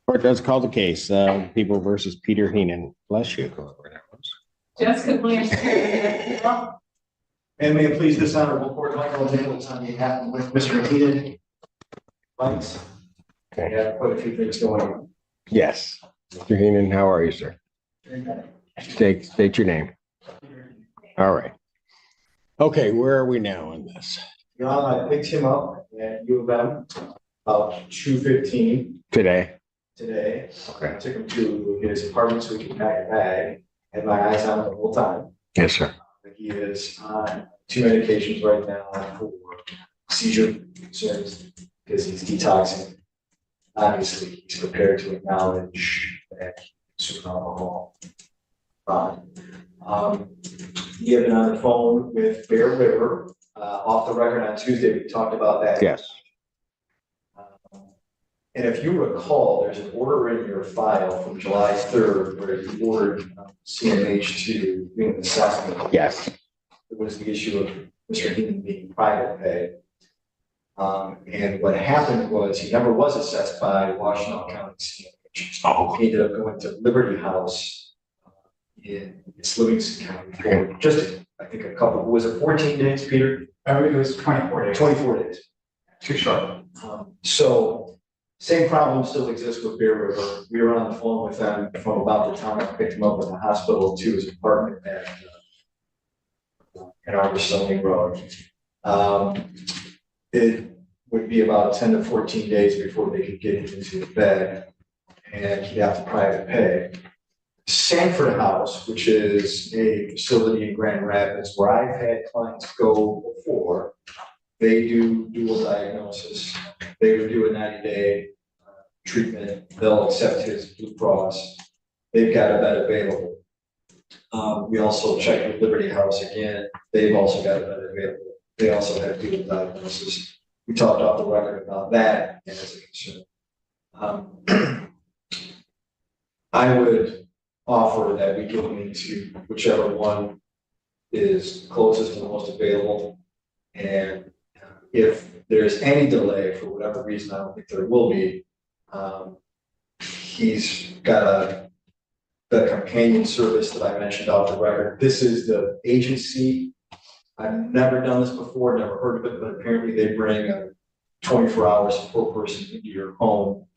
Court does call the case, People versus Peter Henan. Bless you. Jessica, please. And may it please this honorable court, Michael Nichols on behalf of Mr. Henan. Thanks. Okay. Yeah, quite a few things going on. Yes. Mr. Henan, how are you, sir? State your name. All right. Okay, where are we now on this? Your Honor, I picked him up at U of M about 2:15 Today? today. Okay. I took him to his apartment so he could pack a bag. Had my eyes on him the whole time. Yes, sir. He is on 2 medications right now for seizure concerns because he's detoxing. Obviously, he's prepared to acknowledge that he's alcohol. He had been on the phone with Bear River. Off the record on Tuesday, we talked about that. Yes. And if you recall, there's an order in your file from July 3rd where you ordered CMH to do an assessment. Yes. It was the issue of Mr. Henan being private pay. And what happened was he never was assessed by Washington County CMH. Oh. He ended up going to Liberty House in Livingston County for just, I think, a couple, was it 14 days, Peter? It was 24 days. 24 days. Too short. So same problem still exists with Bear River. We were on the phone with them from about the time I picked him up at the hospital to his apartment at Arbor Road. It would be about 10 to 14 days before they could get him into the bed, and he'd have to private pay. Sanford House, which is a facility in Grand Rapids where I've had clients go before, they do dual diagnosis. They would do a 90-day treatment. They'll accept his Blue Cross. They've got a bed available. We also checked with Liberty House again. They've also got a bed available. They also have dual diagnosis. We talked off the record about that as a concern. I would offer that we get him into whichever one is closest and most available. And if there's any delay for whatever reason, I don't think there will be. He's got the companion service that I mentioned off the record. This is the agency. I've never done this before, never heard of it, but apparently they bring a 24-hour support person into your home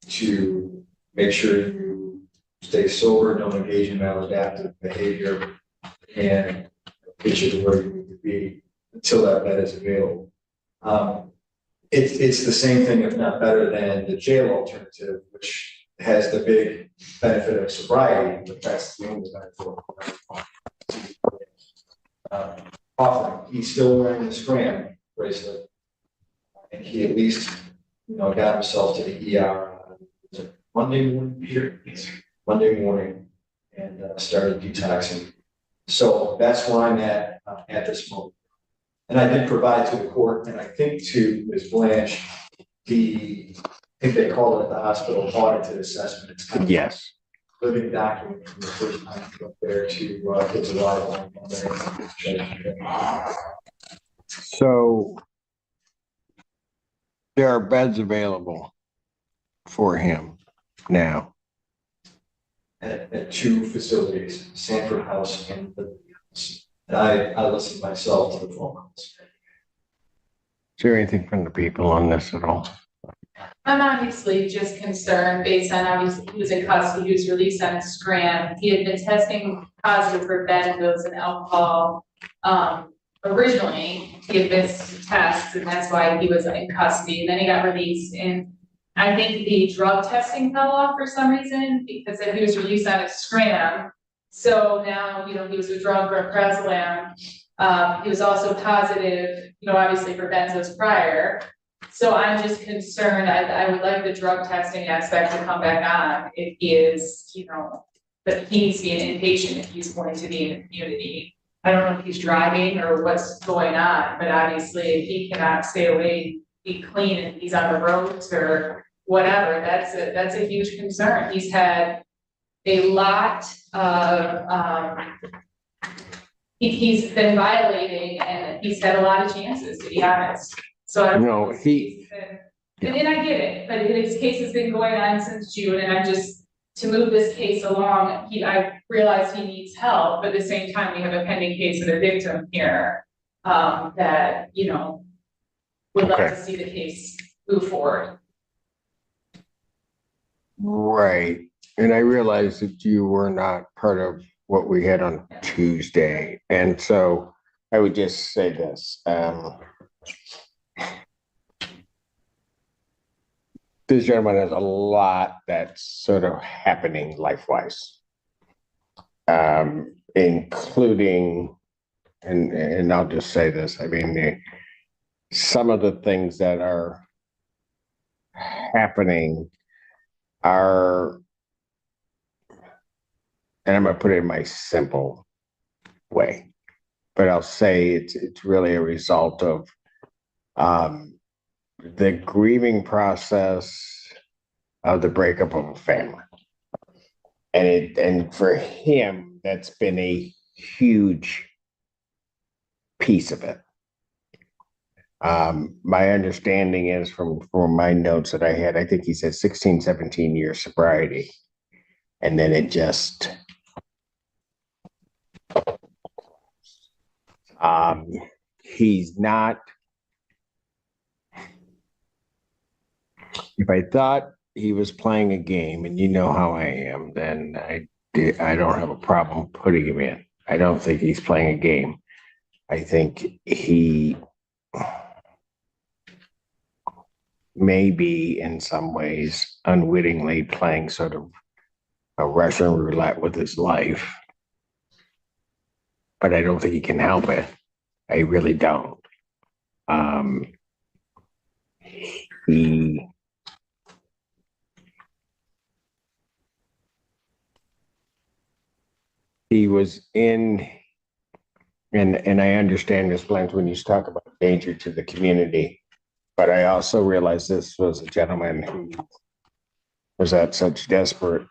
to make sure you stay sober, don't engage in maladaptive behavior, and get you to where you need to be until that bed is available. It's the same thing, if not better, than the jail alternative, which has the big benefit of sobriety, but that's the only benefit. Offering, he's still wearing the scram bracelet, and he at least, got himself to the ER on Monday morning, Peter? Monday morning, and started detoxing. So that's where I'm at this moment. And I did provide to the court, and I think to Ms. Blanche, I think they call it at the hospital audited assessment. It's kind of Yes. living document from the first time I went there to his arrival on Monday. So there are beds available for him now. At 2 facilities, Sanford House and Liberty House. And I listened myself to the phone calls. Is there anything from the people on this at all? I'm obviously just concerned based on obviously he was in custody, he was released on a scram. He had been testing positive for benzos and alcohol. Originally, he had missed tests, and that's why he was in custody. And then he got released, and I think the drug testing fell off for some reason because then he was released on a scram. So now, he was withdrawn from Presalam. He was also positive, obviously for benzos prior. So I'm just concerned. I would like the drug testing aspect to come back on if he is, that he needs to be an inpatient if he's going to be in the community. I don't know if he's driving or what's going on, but obviously if he cannot stay away, be clean, and he's on the roads or whatever, that's a huge concern. He's had a lot of, he's been violating, and he's had a lot of chances, to be honest. So I don't No, know. And I get it, but his case has been going on since June, and I'm just, to move this case along, I realize he needs help, but at the same time, we have a pending case of a victim here. That, you know, would like to see the case move forward. Right, and I realized that you were not part of what we had on Tuesday, and so I would just say this. This gentleman has a lot that's sort of happening life-wise, including, and I'll just say this, I mean, some of the things that are happening are, and I'm gonna put it in my simple way, but I'll say it's really a result of the grieving process of the breakup of a family. And for him, that's been a huge piece of it. My understanding is from my notes that I had, I think he said 16, 17 years sobriety. And then it just, he's not, if I thought he was playing a game, and you know how I am, then I don't have a problem putting him in. I don't think he's playing a game. I think he may be in some ways unwittingly playing sort of a Russian roulette with his life. But I don't think he can help it. I really don't. He was in, and I understand this, Blanche, when you talk about danger to the community, but I also realized this was a gentleman who was at such desperate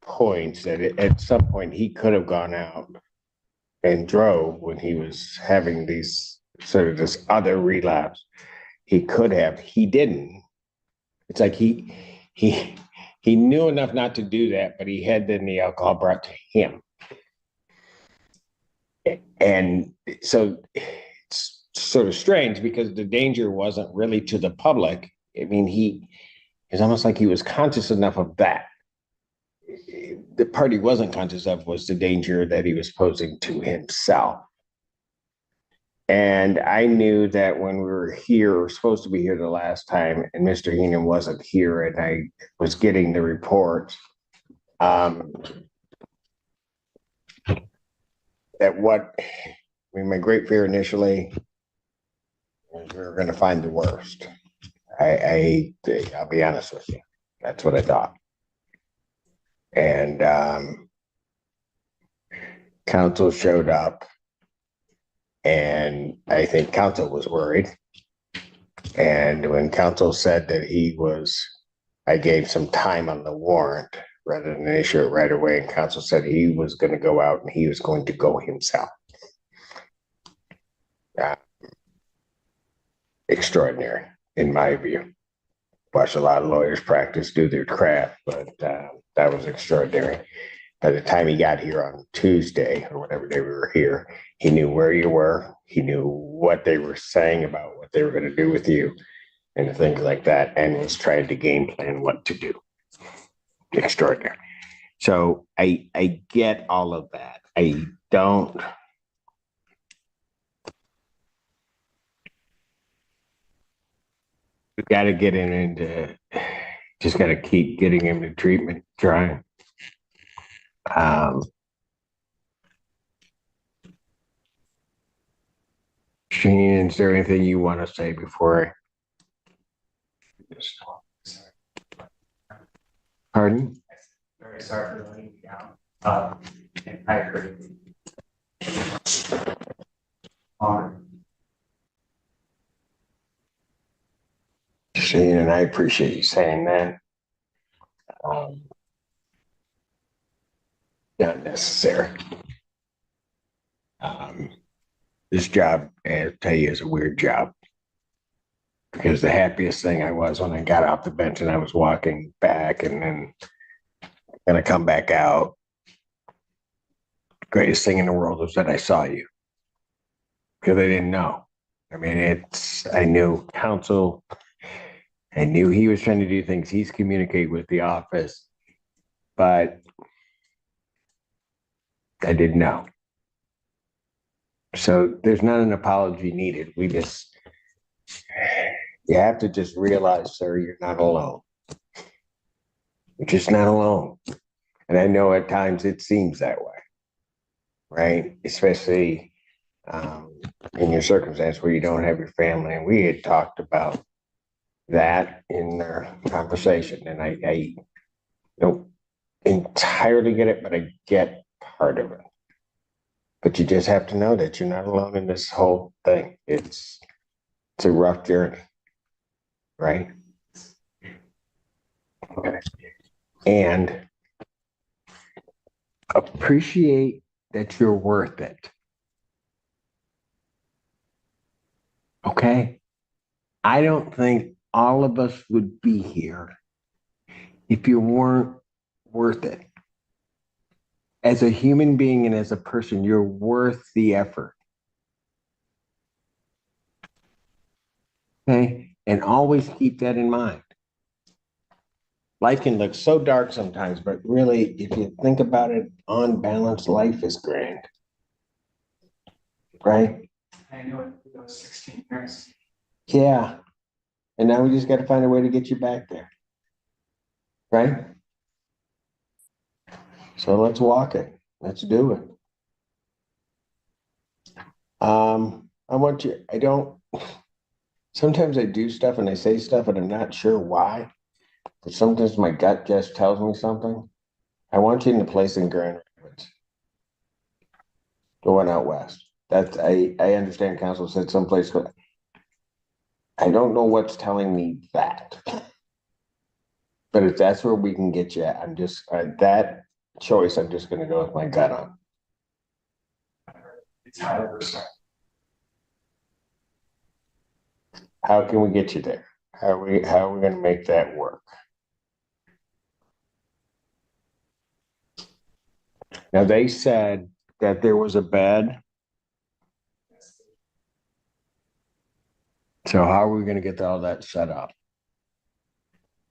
points that at some point he could have gone out and drove when he was having these sort of this other relapse. He could have, he didn't. It's like he knew enough not to do that, but he had then the alcohol brought to him. And so it's sort of strange because the danger wasn't really to the public. I mean, it's almost like he was conscious enough of that. The part he wasn't conscious of was the danger that he was posing to himself. And I knew that when we were here, we were supposed to be here the last time, and Mr. Henan wasn't here, and I was getting the report. My great fear initially was we were going to find the worst. I'll be honest with you. That's what I thought. And counsel showed up, and I think counsel was worried. And when counsel said that I gave some time on the warrant rather than issue it right away, and counsel said he was going to go out and he was going to go himself. Extraordinary, in my view. Watch a lot of lawyers practice, do their craft, but that was extraordinary. By the time he got here on Tuesday or whatever day we were here, he knew where you were. He knew what they were saying about what they were going to do with you and things like that, and was trying to game plan what to do. Extraordinary. So I get all of that. I don't. We got to get him into, just got to keep getting him to treatment, trying. Shane, is there anything you want to say before Pardon? Very sorry for letting you down. And I agree. Shane, and I appreciate you saying that. Not necessary. This job, I'll tell you, is a weird job. Because the happiest thing I was when I got off the bench and I was walking back and then gonna come back out. Greatest thing in the world was that I saw you. Because I didn't know. I mean, I knew counsel. I knew he was trying to do things. He's communicating with the office, but I didn't know. So there's not an apology needed. You have to just realize, sir, you're not alone. You're just not alone. And I know at times it seems that way, right? Especially in your circumstance where you don't have your family. And we had talked about that in our conversation. And I don't entirely get it, but I get part of it. But you just have to know that you're not alone in this whole thing. It's a rough journey, right? Okay. And appreciate that you're worth it. Okay? I don't think all of us would be here if you weren't worth it. As a human being and as a person, you're worth the effort. Okay? And always keep that in mind. Life can look so dark sometimes, but really, if you think about it, on balance, life is grand. Right? I know it was 16 years. Yeah. And now we just got to find a way to get you back there. Right? So let's walk it. Let's do it. Sometimes I do stuff and I say stuff and I'm not sure why. But sometimes my gut just tells me something. I want you in the place in Grand Rapids. The one out west. I understand council said someplace. I don't know what's telling me that. But if that's where we can get you at, I'm just that choice, I'm just gonna go with my gut on. It's highly respected. How can we get you there? How are we gonna make that work? Now they said that there was a bed. So how are we gonna get all that set up?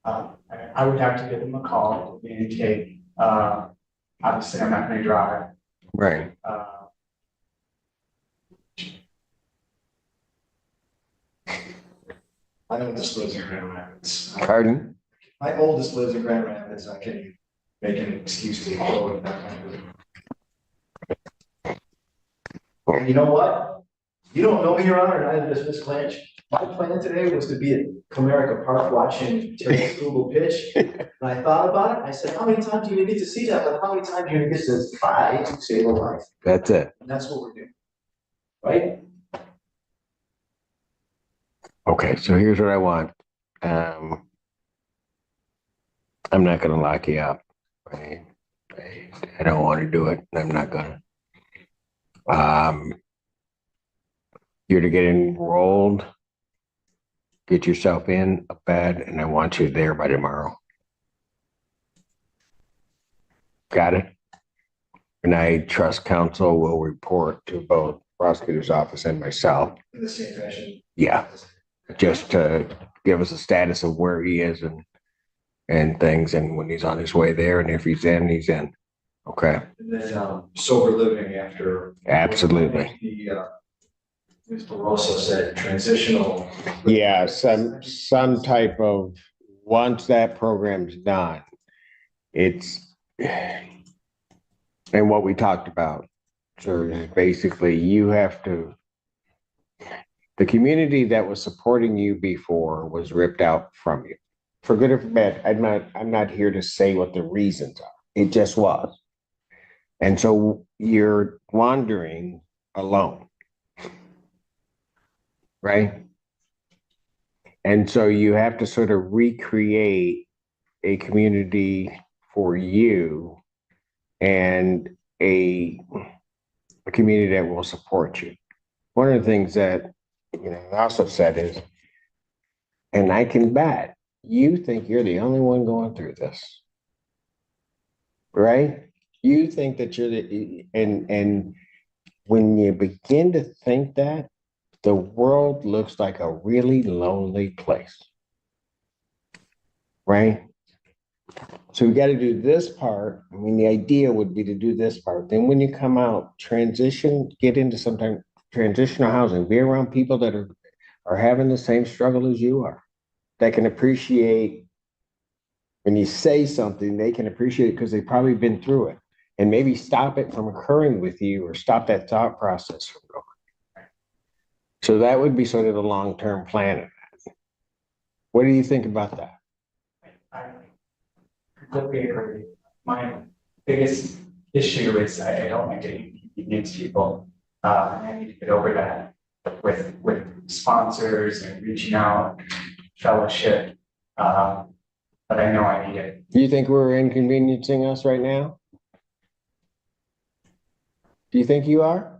I would have to give them a call to indicate, obviously I'm not gonna drive. Right. My oldest lives in Grand Rapids. Pardon? My oldest lives in Grand Rapids. I can make an excuse to go with that kind of. And you know what? You don't know me, Your Honor, neither does Ms. Blanche. My plan today was to be at Comerica Park watching Terry Struble pitch. And I thought about it. I said, how many times do you get to see that? But how many times do you get to try to save a life? That's it. And that's what we're doing. Right? Okay, so here's what I want. I'm not gonna lock you up. Right? I don't want to do it. I'm not gonna. You're to get enrolled, get yourself in a bed, and I want you there by tomorrow. Got it? And I trust counsel will report to both prosecutor's office and myself. In the same fashion. Yeah, just to give us a status of where he is and things, and when he's on his way there, and if he's in, he's in. Okay. And then sober living after. Absolutely. Mr. Rosso said transitional. Yeah, some type of, once that program's done, it's, and what we talked about. So basically you have to, the community that was supporting you before was ripped out from you. For good or for bad, I'm not here to say what the reasons are. It just was. And so you're wandering alone. Right? And so you have to sort of recreate a community for you and a community that will support you. One of the things that I also said is And I can bet you think you're the only one going through this. Right? You think that you're and when you begin to think that, the world looks like a really lonely place. Right? So we got to do this part. I mean, the idea would be to do this part. Then when you come out, get into some transitional housing, be around people that are having the same struggle as you are, that can appreciate when you say something, they can appreciate it because they've probably been through it, and maybe stop it from occurring with you or stop that thought process from going. So that would be sort of the long-term plan of that. What do you think about that? I completely agree. My biggest issue is I don't like to inconvenience people. And I need to get over that with sponsors and reaching out, fellowship. But I know I need it. Do you think we're inconveniencing us right now? Do you think you are?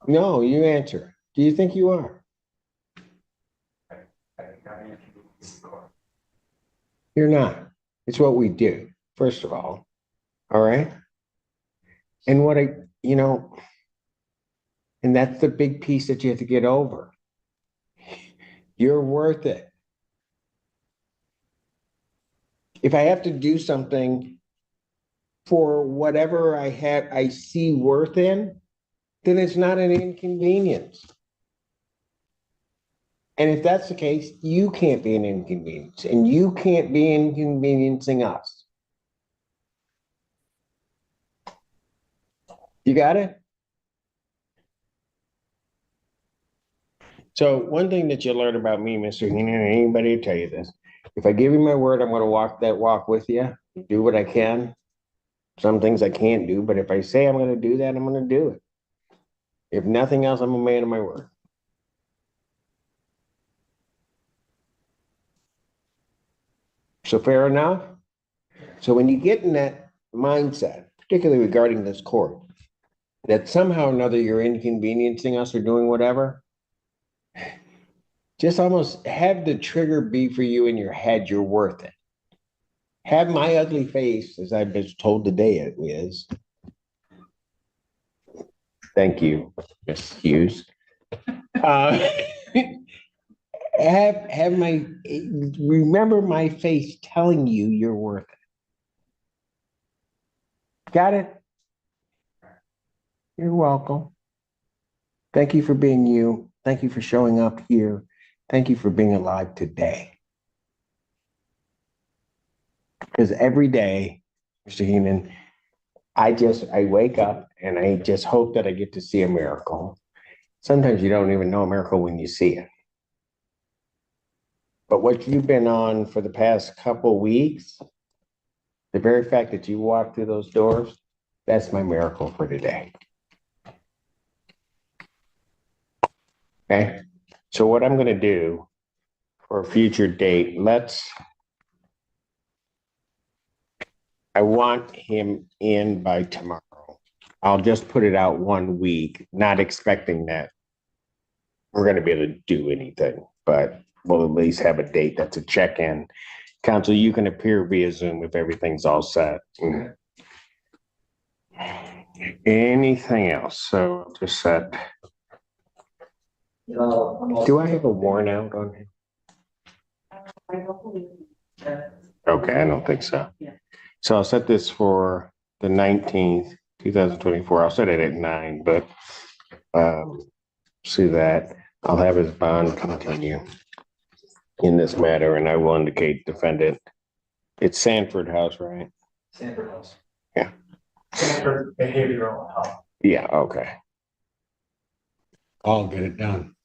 No, you answer. Do you think you are? You're not. It's what we do, first of all. All right. And and that's the big piece that you have to get over. You're worth it. If I have to do something for whatever I see worth in, then it's not an inconvenience. And if that's the case, you can't be an inconvenience, and you can't be inconveniencing us. You got it? So one thing that you learn about me, Mr. Henan, and anybody will tell you this, if I give you my word, I'm going to walk that walk with you, do what I can. Some things I can't do, but if I say I'm going to do that, I'm going to do it. If nothing else, I'm a man of my word. So fair enough? So when you get in that mindset, particularly regarding this court, that somehow or another you're inconveniencing us or doing whatever, just almost have the trigger be for you in your head, you're worth it. Have my ugly face, as I've been told today it is. Thank you, Ms. Hughes. Remember my face telling you you're worth it. Got it? You're welcome. Thank you for being you. Thank you for showing up here. Thank you for being alive today. Because every day, Mr. Henan, I wake up and I just hope that I get to see a miracle. Sometimes you don't even know a miracle when you see it. But what you've been on for the past couple weeks, the very fact that you walked through those doors, that's my miracle for today. Okay? So what I'm going to do for a future date, I want him in by tomorrow. I'll just put it out 1 week, not expecting that we're going to be able to do anything, but we'll at least have a date that's a check-in. Counsel, you can appear via Zoom if everything's all set. Anything else? So I'll just set. Do I have a warrant out on him? Okay, I don't think so. So I'll set this for the 19th, 2024. I'll set it at 9, but see that. I'll have his bond continue in this matter, and I will indicate defendant. It's Sanford House, right? Sanford House. Yeah. Sanford Behavioral Health. Yeah, okay. I'll get it done.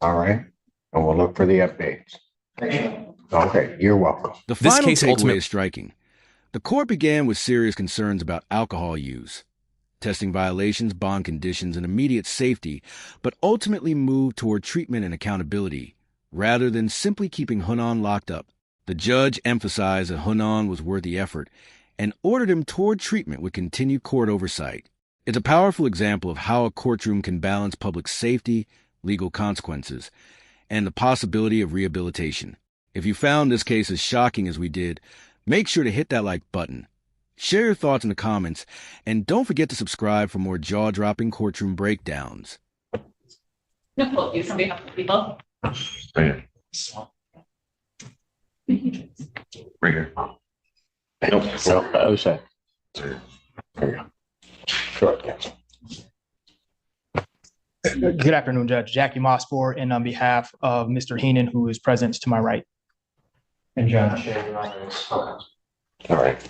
All right. And we'll look for the updates. Okay, you're welcome. The This final case takeaway ultimately- is striking. The court began with serious concerns about alcohol use, testing violations, bond conditions, and immediate safety, but ultimately moved toward treatment and accountability, rather than simply keeping Henan locked up. The judge emphasized that Henan was worth the effort and ordered him toward treatment with continued court oversight. It's a powerful example of how a courtroom can balance public safety, legal consequences, and the possibility of rehabilitation. If you found this case as shocking as we did, make sure to hit that like button. Share your thoughts in the comments, and don't forget to subscribe for more jaw-dropping courtroom breakdowns. No, you somebody help people. Right here. Nope, so, okay. There you go. Short catch. Good afternoon, Judge. Jackie Mossford, and on behalf of Mr. Henan, who is present to my right. And John Shea, Your Honor, is All right.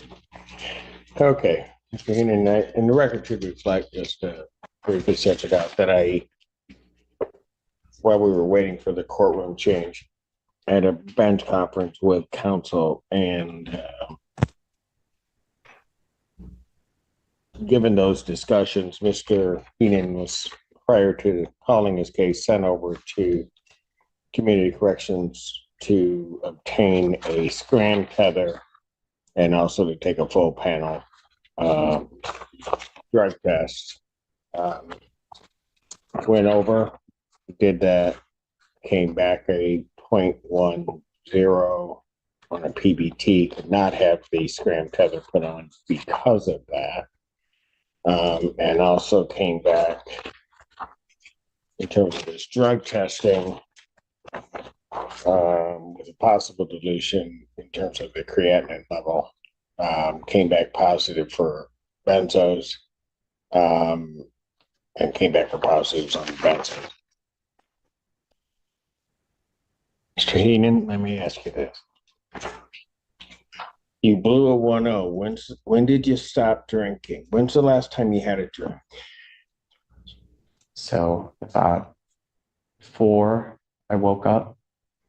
Okay, Mr. Henan, and the record should reflect just briefly set it out that while we were waiting for the courtroom change, I had a bench conference with counsel, and given those discussions, Mr. Henan was, prior to calling his case, sent over to Community Corrections to obtain a scram tether and also to take a full panel drug test. Went over, did that, came back a 0.10 on a PBT, could not have the scram tether put on because of that. And also came back in terms of his drug testing with a possible dilution in terms of the creatinine level. Came back positive for benzos, and came back for positives on the benzos. Mr. Henan, let me ask you this. You blew a 1-0. When did you stop drinking? When's the last time you had a drink? So about 4, I woke up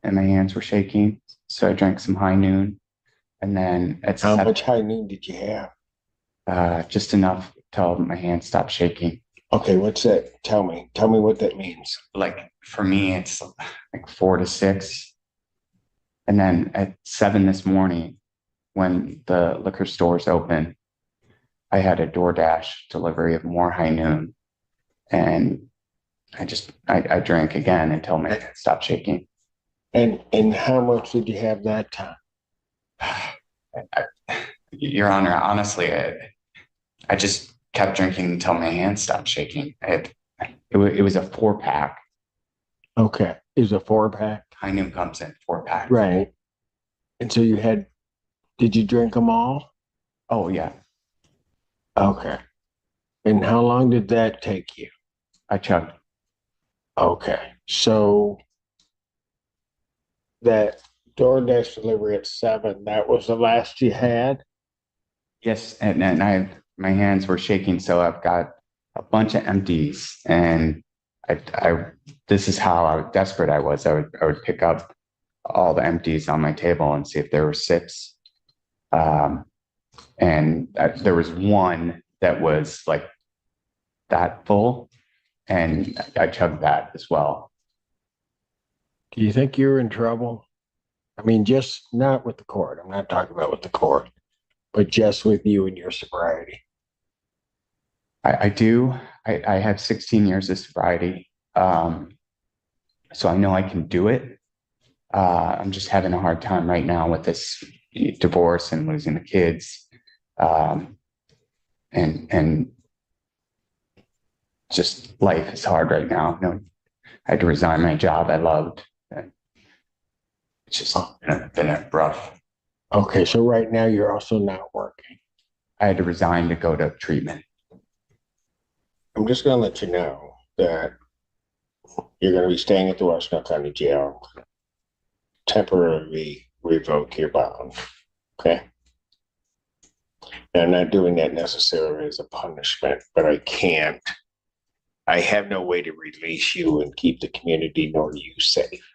and my hands were shaking. So I drank some high noon. And then at How much high noon did you have? just enough till my hands stopped shaking. Okay, what's that? Tell me what that means. Like for me, it's like 4 to 6. And then at 7 this morning, when the liquor stores open, I had a DoorDash delivery of more high noon. And I drank again until my hands stopped shaking. And how much did you have that time? Your Honor, honestly, I just kept drinking until my hands stopped shaking. It was a 4-pack. Okay, it was a 4-pack? High noon comes in 4-pack. Right. And so did you drink them all? Oh, yeah. Okay. And how long did that take you? I chugged. Okay, so that DoorDash delivery at 7, that was the last you had? Yes, and my hands were shaking, so I've got a bunch of empties, and this is how desperate I was. I would pick up all the empties on my table and see if there were sips. And there was one that was like that full, and I chugged that as well. Do you think you're in trouble? I mean, just not with the court. I'm not talking about with the court, but just with you and your sobriety. I do. I have 16 years of sobriety. So I know I can do it. I'm just having a hard time right now with this divorce and losing the kids. And just life is hard right now. You know, I had to resign my job I loved. It's just been rough. Okay, so right now you're also not working. I had to resign to go to treatment. I'm just going to let you know that you're going to be staying at the Washington County Jail, temporarily revoke your bond. Okay. And I'm not doing that necessarily as a punishment, but I have no way to release you and keep the community nor you safe.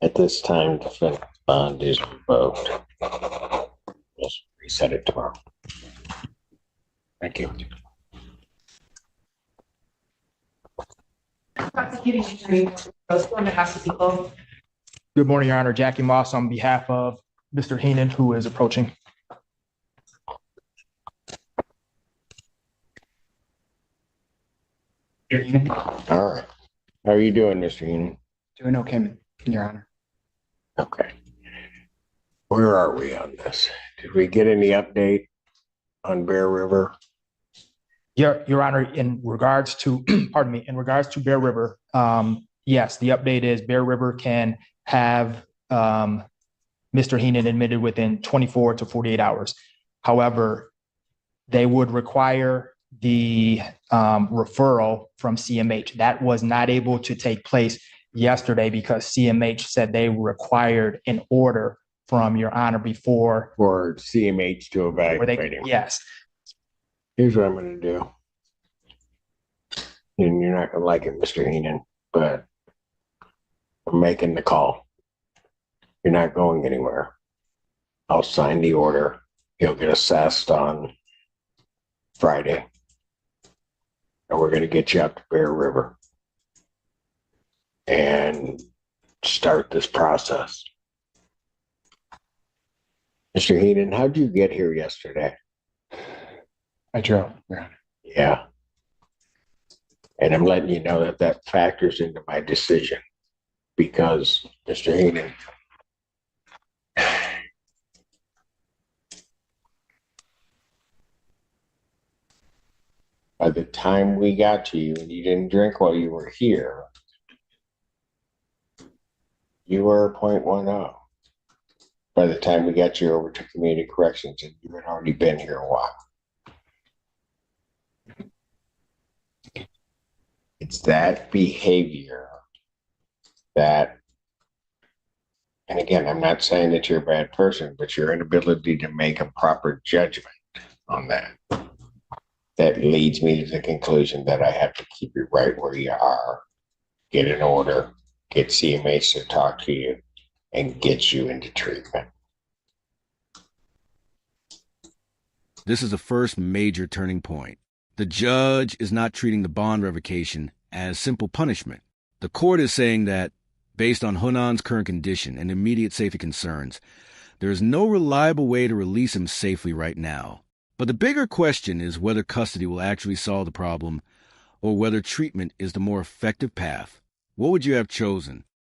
At this time, the bond is revoked. Just reset it tomorrow. Thank you. Prosecuting attorney, on behalf of people. Good morning, Your Honor. Jackie Moss on behalf of Mr. Henan, who is approaching. Doing All right. How are you doing, Mr. Henan? okay, Your Honor. Okay. Where are we on this? Did we get any update on Bear River? Your Honor, in regards to, pardon me, in regards to Bear River, yes, the update is Bear River can have Mr. Henan admitted within 24 to 48 hours. However, they would require the referral from CMH. That was not able to take place yesterday because CMH said they required an order from Your Honor before For CMH to evaluate him? yes. Here's what I'm gonna do. And you're not gonna like it, Mr. Henan, but I'm making the call. You're not going anywhere. I'll sign the order. He'll get assessed on Friday. And we're gonna get you up to Bear River and start this process. Mr. Henan, how'd you get here yesterday? I drove, Your Honor. Yeah. And I'm letting you know that that factors into my decision because, Mr. Henan, by the time we got to you and you didn't drink while you were here, you were a 0.10. By the time we got you over to community corrections, and you had already been here a while. It's that behavior that, and again, I'm not saying that you're a bad person, but your inability to make a proper judgment on that, that leads me to the conclusion that I have to keep you right where you are, get an order, get CMH to talk to you, and get you into treatment. This is the first major turning point. The judge is not treating the bond revocation as simple punishment. The court is saying that, based on Henan's current condition and immediate safety concerns, there is no reliable way to release him safely right now. But the bigger question is whether custody will actually solve the problem or whether treatment is the more effective path. What would you have chosen?